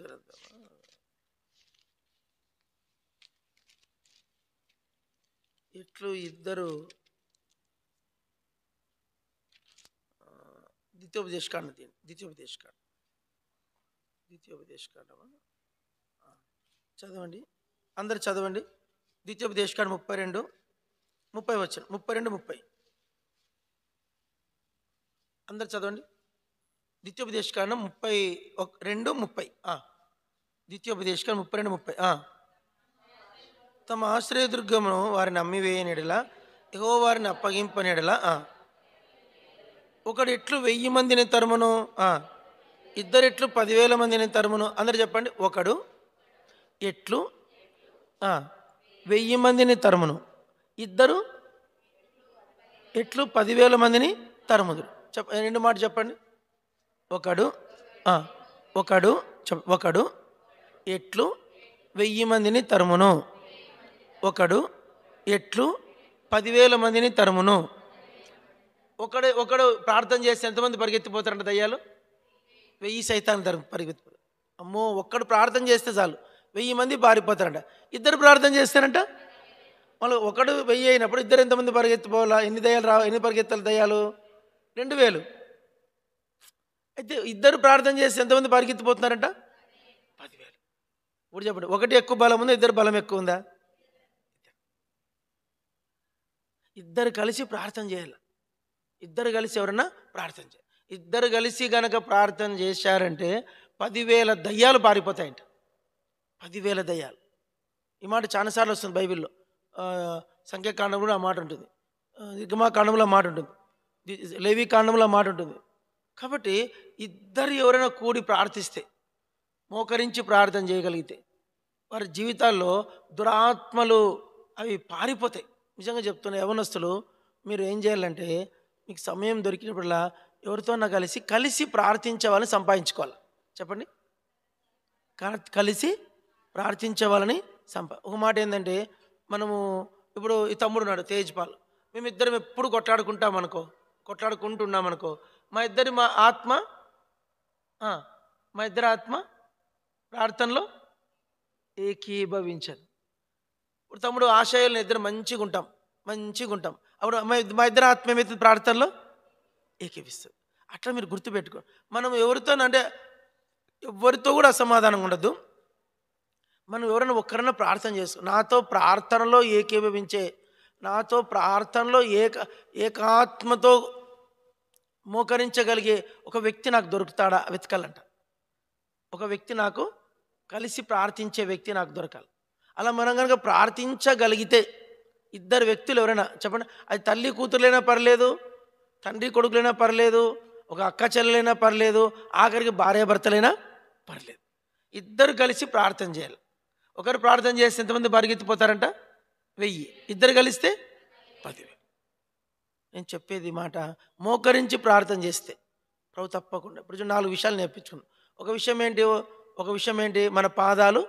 ఎట్లు 2 ద్వితీయోపదేశకాండమా చదవండి, అందరు చదవండి. ద్వితీయోపదేశకాండం 32 వచ్చాను, 32-30 అందరు చదవండి. ద్వితీయోపదేశకాండం 32-30. ద్వితీయోపదేశకాండం 32-30. తమ ఆశ్రయదుర్గమును వారిని అమ్మివేయనిడలా, యెహోవా వారిని అప్పగింపనిడలా, ఒకడు ఎట్లు 1000 మందిని తరుమును, 2 ఎట్లు 10,000 మందిని తరుమును. అందరు చెప్పండి. ఒకడు ఎట్లు 1000 మందిని తరుమును, 2 ఎట్లు 10,000 మందిని తరుముదురు. 2 మాట చెప్పండి. ఒకడు ఎట్లు 1000 మందిని తరుమును, ఒకడు ఎట్లు 10,000 మందిని తరుమును. ఒకడు ప్రార్థన చేస్తే ఎంతమంది పరిగెత్తిపోతారంట దయ్యాలు? 1000 సైతాన్లు పరిగెత్తిపోతారు. అమ్మో, ఒక్కడు ప్రార్థన చేస్తే చాలు 1000 మంది పారిపోతారంట. 2 ప్రార్థన చేస్తారంట మళ్ళీ ఒకడు 1000 అయినప్పుడు ఇద్దరు ఎంతమంది పరిగెత్తిపోవాలా? ఎన్ని దయ్యాలు ఎన్ని పరిగెత్తాలి దయ్యాలు? 2000. అయితే ఇద్దరు ప్రార్థన చేసి ఎంతమంది పరిగెత్తిపోతున్నారంట? 10,000. ఇప్పుడు చెప్పండి, ఒకటి ఎక్కువ బలం ఉందా, ఇద్దరు బలం ఎక్కువ ఉందా? ఇద్దరు కలిసి ప్రార్థన చేయాలి. ఇద్దరు కలిసి ఎవరన్నా ప్రార్థన చేయాలి. ఇద్దరు కలిసి గనక ప్రార్థన చేశారంటే 10,000 దయ్యాలు పారిపోతాయంట. 10,000 దయ్యాలు. ఈ మాట చాలాసార్లు వస్తుంది బైబిల్లో. సంఖ్యాకాండంలో ఆ మాట ఉంటుంది, నిర్గమాకాండంలో ఆ మాట ఉంటుంది, లేవి కాండంలో ఆ మాట ఉంటుంది. కాబట్టి ఇద్దరు ఎవరైనా కూడి ప్రార్థిస్తే, మోకరించి ప్రార్థన చేయగలిగితే వారి జీవితాల్లో దురాత్మలు అవి పారిపోతాయి. నిజంగా చెప్తున్న యవనస్తులు, మీరు ఏం చేయాలంటే మీకు సమయం దొరికినప్పుడల్లా ఎవరితోన్నా కలిసి ప్రార్థించే వాళ్ళని సంపాదించుకోవాలి. చెప్పండి, కలిసి ప్రార్థించే వాళ్ళని ఒక మాట ఏంటంటే, మనము ఇప్పుడు ఈ తమ్ముడు ఉన్నాడు తేజ్పాల్, మేమిద్దరం ఎప్పుడు కొట్లాడుకుంటున్నామనుకో, మా ఇద్దరి ఆత్మ ప్రార్థనలో ఏకీభవించదు. ఇప్పుడు తమ్ముడు ఆశయాలను ఇద్దరు మంచిగా ఉంటాం. అప్పుడు మా ఇద్దరు ఆత్మ ఏమైతే ప్రార్థనలో ఏకీభిస్తుంది. అట్లా మీరు గుర్తుపెట్టుకో. మనం ఎవరితో కూడా అసమాధానంగా ఉండద్దు. మనం ఎవరైనా ఒక్కరైనా ప్రార్థన చేసుకో, నాతో ప్రార్థనలో ఏకీభవించే, నాతో ప్రార్థనలో ఏకాత్మతో మోకరించగలిగే ఒక వ్యక్తి నాకు దొరుకుతాడా వెతకాలంట. ఒక వ్యక్తి నాకు కలిసి ప్రార్థించే వ్యక్తి నాకు దొరకాలి. అలా మనం కనుక ప్రార్థించగలిగితే ఇద్దరు వ్యక్తులు ఎవరైనా చెప్పండి, అది తల్లి కూతురులైనా పర్లేదు, తండ్రి కొడుకులైనా పర్లేదు, ఒక అక్క చెల్లెలైనా పర్లేదు, ఆఖరికి భార్యాభర్తలైనా పర్లేదు, ఇద్దరు కలిసి ప్రార్థన చేయాలి. ఒకరు ప్రార్థన చేస్తే ఎంతమంది పరిగెత్తిపోతారంట? 1000. ఇద్దరు కలిస్తే 10,000. నేను చెప్పేది మాట, మోకరించి ప్రార్థన చేస్తే ప్రభు తప్పకుండా. ఇప్పుడు 4 విషయాలు నేర్పించుకున్నాం. ఒక విషయం ఏంటి? మన పాదాలు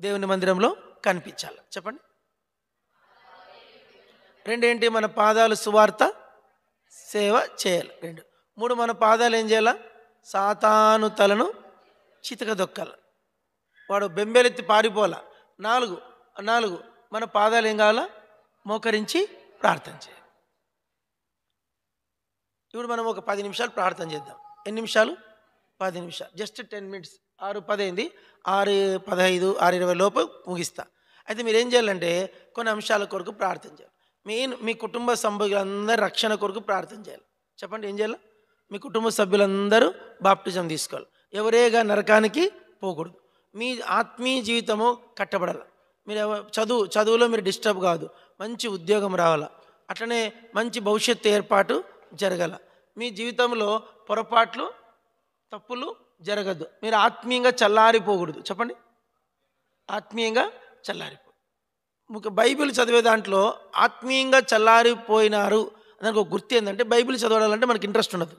దేవుని మందిరంలో కనిపించాలి. చెప్పండి. 2 ఏంటి? మన పాదాలు సువార్త సేవ చేయాలి. 2. 3 మన పాదాలు ఏం చేయాలా? సాతాను తలను చితక దొక్కాలి, వాడు బెంబేలెత్తి పారిపోవాలా. 4 మన పాదాలు ఏం కావాలా? మోకరించి ప్రార్థన చేయాలి. ఇప్పుడు మనం ఒక 10 నిమిషాలు ప్రార్థన చేద్దాం. ఎన్ని నిమిషాలు? 10 నిమిషాలు. Just 10 minutes. 6:10 అయింది. 6:15, 6:20 లోపు ముగిస్తా. అయితే మీరు ఏం చేయాలంటే కొన్ని అంశాల కొరకు ప్రార్థన చేయాలి. మెయిన్ మీ కుటుంబ సభ్యులందరూ రక్షణ కొరకు ప్రార్థన చేయాలి. చెప్పండి, ఏం చేయాలి? మీ కుటుంబ సభ్యులందరూ బాప్టిజం తీసుకోవాలి. ఎవరేగా నరకానికి పోకూడదు. మీ ఆత్మీయ జీవితము కట్టబడాలి. మీరు చదువులో మీరు డిస్టర్బ్ కాదు, మంచి ఉద్యోగం రావాలా, అట్లనే మంచి భవిష్యత్తు ఏర్పాటు జరగాల. మీ జీవితంలో పొరపాట్లు తప్పులు జరగద్దు. మీరు ఆత్మీయంగా చల్లారిపోకూడదు. చెప్పండి, ఆత్మీయంగా చల్లారిపో. బైబిల్ చదివే దాంట్లో ఆత్మీయంగా చల్లారిపోయినారు దానికి ఒక గుర్తు ఏంటంటే, బైబిల్ చదవాలంటే మనకి ఇంట్రెస్ట్ ఉండదు.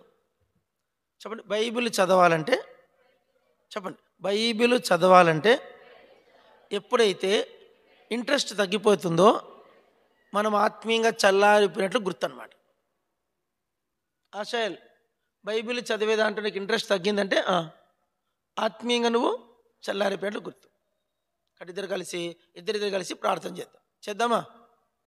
చెప్పండి, బైబిల్ చదవాలంటే ఎప్పుడైతే ఇంట్రెస్ట్ తగ్గిపోతుందో మనం ఆత్మీయంగా చల్లారిపోయినట్లు గుర్తు అన్నమాట. ఆశయాలు బైబిల్ చదివే దాంట్లో నీకు ఇంట్రెస్ట్ తగ్గిందంటే ఆత్మీయంగా నువ్వు చల్లారిపోయినట్లు గుర్తు. ఇద్దరు కలిసి ప్రార్థన చేద్దామా?